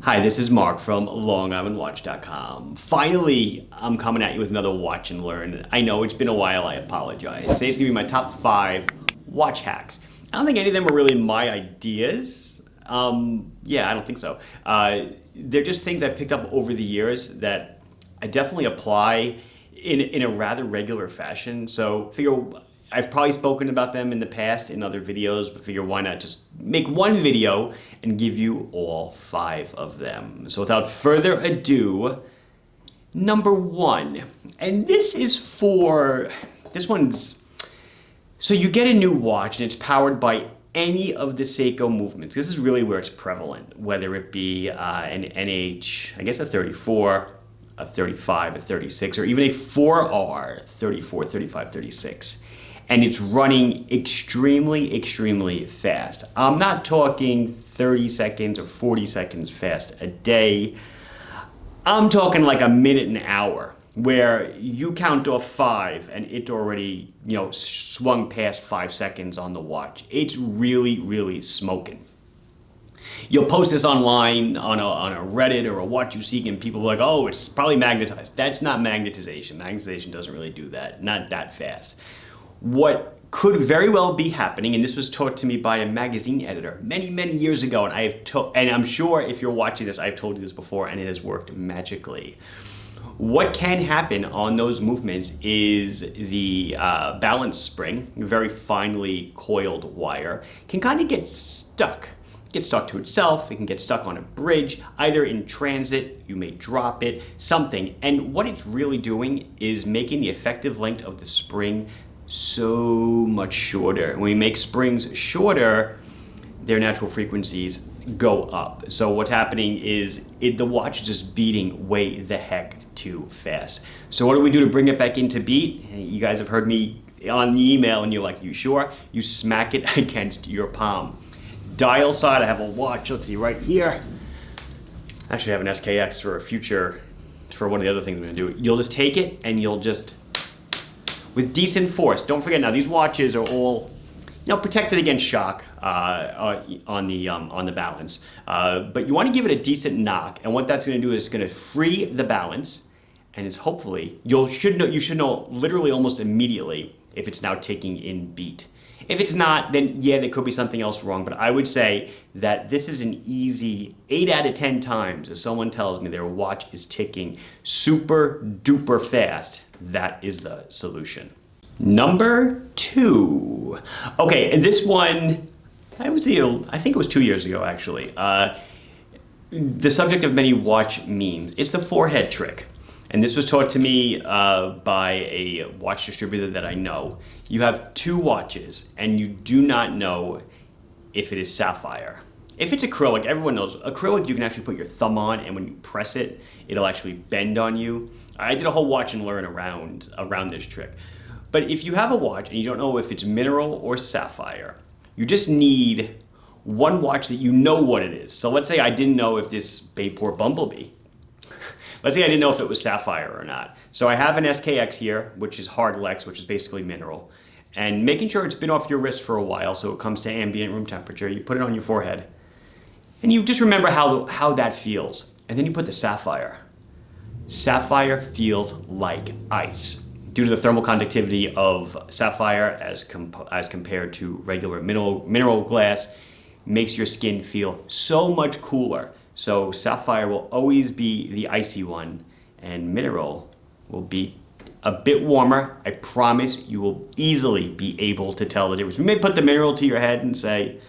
Hi, this is Mark from LongIslandWatch.com. Finally, I'm coming at you with another watch and learn. I know it's been a while, I apologize. Today's gonna be my top 5 watch hacks. I don't think any of them are really my ideas. Yeah, I don't think so. They're just things I picked up over the years that I definitely apply in a rather regular fashion. So figure I've probably spoken about them in the past in other videos, but figure why not just make one video and give you all 5 of them. So without further ado, number 1, and this one's, so you get a new watch and it's powered by any of the Seiko movements. This is really where it's prevalent, whether it be an NH, I guess a 34, a 35, a 36, or even a 4R, 34, 35, 36. And it's running extremely, extremely fast. I'm not talking 30 seconds or 40 seconds fast a day. I'm talking like a minute an hour, where you count off 5 and it's already, swung past 5 seconds on the watch. It's really, really smoking. You'll post this online on a Reddit or a Watch You Seek, and people are like, oh, it's probably magnetized. That's not magnetization. Magnetization doesn't really do that, not that fast. What could very well be happening, and this was taught to me by a magazine editor many, many years ago, and I'm sure if you're watching this, I've told you this before, and it has worked magically. What can happen on those movements is the balance spring, very finely coiled wire, can kind of get stuck to itself. It can get stuck on a bridge, either in transit, you may drop it, something. And what it's really doing is making the effective length of the spring so much shorter. When we make springs shorter, their natural frequencies go up. So what's happening is the watch is just beating way the heck too fast. So what do we do to bring it back into beat? You guys have heard me on the email and you're like, you sure? You smack it against your palm. Dial side, I have a watch, let's see, right here. Actually I have an SKX for one of the other things I'm gonna do. You'll just take it and you'll just, with decent force. Don't forget now, these watches are all, protected against shock on the balance. But you want to give it a decent knock, and what that's going to do is going to free the balance, and it's hopefully you should know literally almost immediately if it's now ticking in beat. If it's not, then yeah, there could be something else wrong. But I would say that this is an easy 8 out of 10 times. If someone tells me their watch is ticking super duper fast, that is the solution. Number 2. Okay, and this one, I think it was 2 years ago actually. The subject of many watch memes. It's the forehead trick. And this was taught to me by a watch distributor that I know. You have 2 watches and you do not know if it is sapphire. If it's acrylic, everyone knows acrylic you can actually put your thumb on, and when you press it, it'll actually bend on you. I did a whole watch and learn around this trick. But if you have a watch and you don't know if it's mineral or sapphire, you just need one watch that you know what it is. So let's say I didn't know if this Bayport Bumblebee, let's say I didn't know if it was sapphire or not. So I have an SKX here, which is hard Lex, which is basically mineral. And making sure it's been off your wrist for a while so it comes to ambient room temperature, you put it on your forehead. And you just remember how that feels. And then you put the sapphire. Sapphire feels like ice. Due to the thermal conductivity of sapphire as compared to regular mineral glass, makes your skin feel so much cooler. So sapphire will always be the icy one, and mineral will be a bit warmer. I promise you will easily be able to tell the difference. We may put the mineral to your head and say,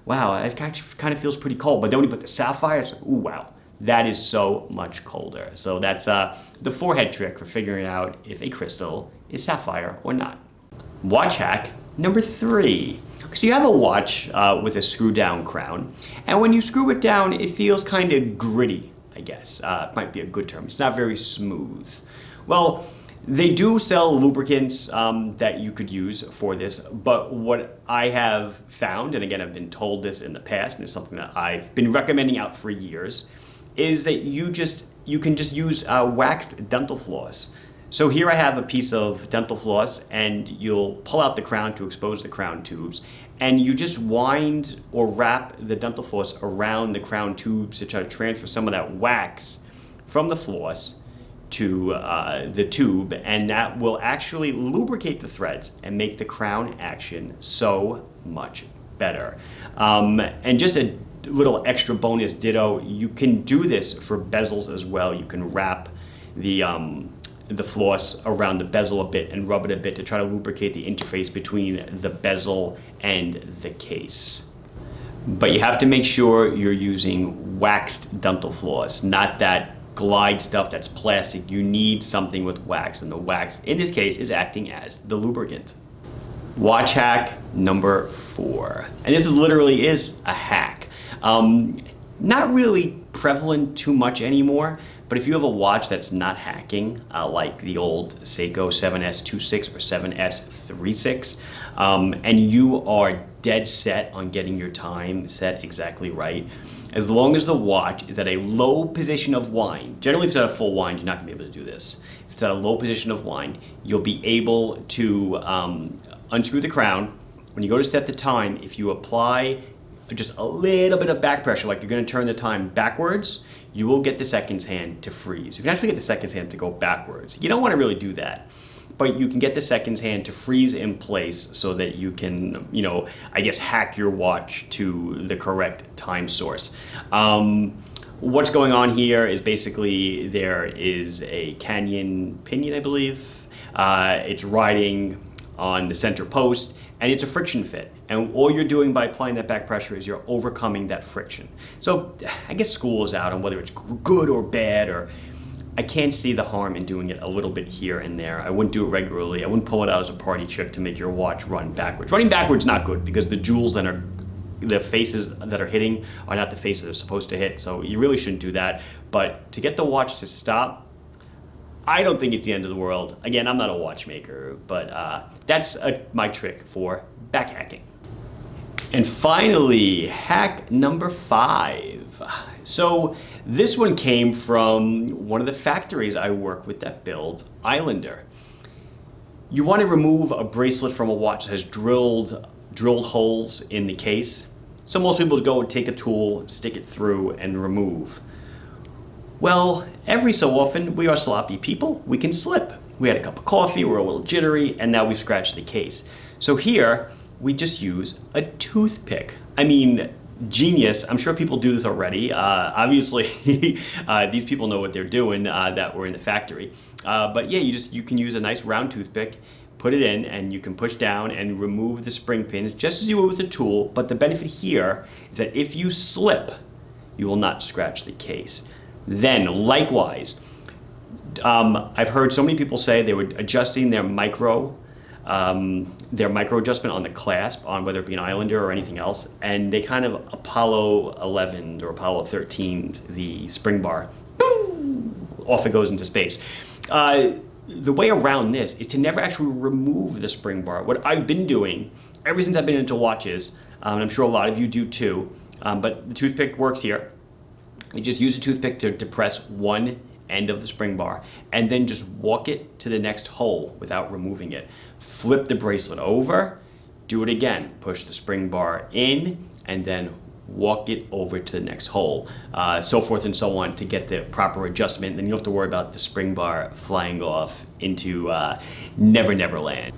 wow, it kind of feels pretty cold. But then when you put the sapphire, it's like, ooh, wow, that is so much colder. So that's the forehead trick for figuring out if a crystal is sapphire or not. Watch hack number 3. So you have a watch with a screw down crown, and when you screw it down, it feels kind of gritty, I guess. Might be a good term. It's not very smooth. Well, they do sell lubricants that you could use for this, but what I have found, and again I've been told this in the past, and it's something that I've been recommending out for years, is that you can just use waxed dental floss. So here I have a piece of dental floss, and you'll pull out the crown to expose the crown tubes, and you just wind or wrap the dental floss around the crown tubes to try to transfer some of that wax from the floss to the tube, and that will actually lubricate the threads and make the crown action so much better. And just a little extra bonus ditto, you can do this for bezels as well. You can wrap the floss around the bezel a bit and rub it a bit to try to lubricate the interface between the bezel and the case. But you have to make sure you're using waxed dental floss, not that glide stuff that's plastic. You need something with wax, and the wax in this case is acting as the lubricant. Watch hack number 4, and this literally is a hack. Not really prevalent too much anymore, but if you have a watch that's not hacking, like the old Seiko 7S26 or 7S36, and you are dead set on getting your time set exactly right, as long as the watch is at a low position of wind, generally if it's at a full wind, you're not gonna be able to do this. If it's at a low position of wind, you'll be able to unscrew the crown. When you go to set the time, if you apply just a little bit of back pressure, like you're gonna turn the time backwards, you will get the seconds hand to freeze. You can actually get the seconds hand to go backwards. You don't wanna really do that, but you can get the seconds hand to freeze in place so that you can, I guess, hack your watch to the correct time source. What's going on here is basically there is a canyon pinion, I believe. It's riding on the center post, and it's a friction fit. And all you're doing by applying that back pressure is you're overcoming that friction. So I guess school is out on whether it's good or bad, or I can't see the harm in doing it a little bit here and there. I wouldn't do it regularly. I wouldn't pull it out as a party trick to make your watch run backwards. Running backwards is not good because the jewels that are, the faces that are hitting are not the faces they're supposed to hit. So you really shouldn't do that. But to get the watch to stop, I don't think it's the end of the world. Again, I'm not a watchmaker, but that's my trick for back hacking. And finally, hack number 5. So this one came from one of the factories I work with that builds Islander. You want to remove a bracelet from a watch that has drilled holes in the case. So most people go take a tool, stick it through, and remove. Well, every so often, we are sloppy people. We can slip. We had a cup of coffee, we're a little jittery, and now we've scratched the case. So here, we just use a toothpick. I mean, genius. I'm sure people do this already. Obviously, these people know what they're doing that were in the factory. But yeah, you can use a nice round toothpick, put it in, and you can push down and remove the spring pins just as you would with a tool. But the benefit here is that if you slip, you will not scratch the case. Then, likewise, I've heard so many people say they were adjusting their micro adjustment on the clasp, on whether it be an Islander or anything else, and they kind of Apollo 11 or Apollo 13 the spring bar, boom, off it goes into space. The way around this is to never actually remove the spring bar. What I've been doing ever since I've been into watches, and I'm sure a lot of you do too, but the toothpick works here. You just use a toothpick to press one end of the spring bar and then just walk it to the next hole without removing it. Flip the bracelet over, do it again, push the spring bar in, and then walk it over to the next hole, so forth and so on to get the proper adjustment. Then you don't have to worry about the spring bar flying off into Never Never Land.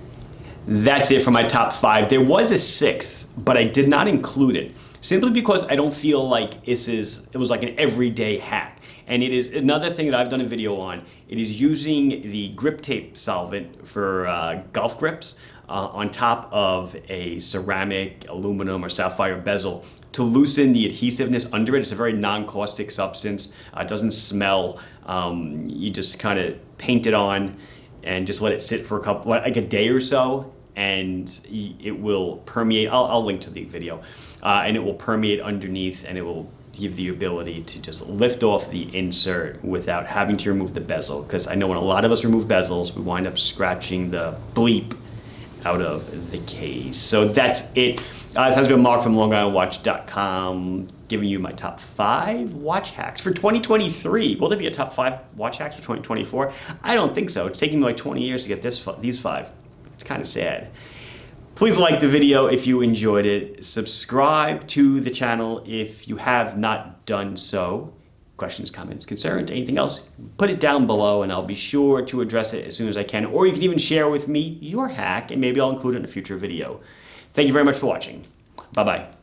That's it for my top 5. There was a 6th, but I did not include it, simply because I don't feel like it was like an everyday hack. And it is another thing that I've done a video on. It is using the grip tape solvent for golf grips on top of a ceramic, aluminum, or sapphire bezel to loosen the adhesiveness under it. It's a very non-caustic substance. It doesn't smell. You just kind of paint it on and just let it sit for like a day or so, and it will permeate. I'll link to the video. And it will permeate underneath, and it will give the ability to just lift off the insert without having to remove the bezel. Because I know when a lot of us remove bezels, we wind up scratching the bleep out of the case. So that's it. This has been Mark from LongIslandWatch.com. giving you my top 5 watch hacks for 2023. Will there be a top 5 watch hacks for 2024? I don't think so. It's taking me like 20 years to get these 5. It's kind of sad. Please like the video if you enjoyed it. Subscribe to the channel if you have not done so. Questions, comments, concerns, anything else, put it down below and I'll be sure to address it as soon as I can. Or you can even share with me your hack and maybe I'll include it in a future video. Thank you very much for watching. Bye-bye.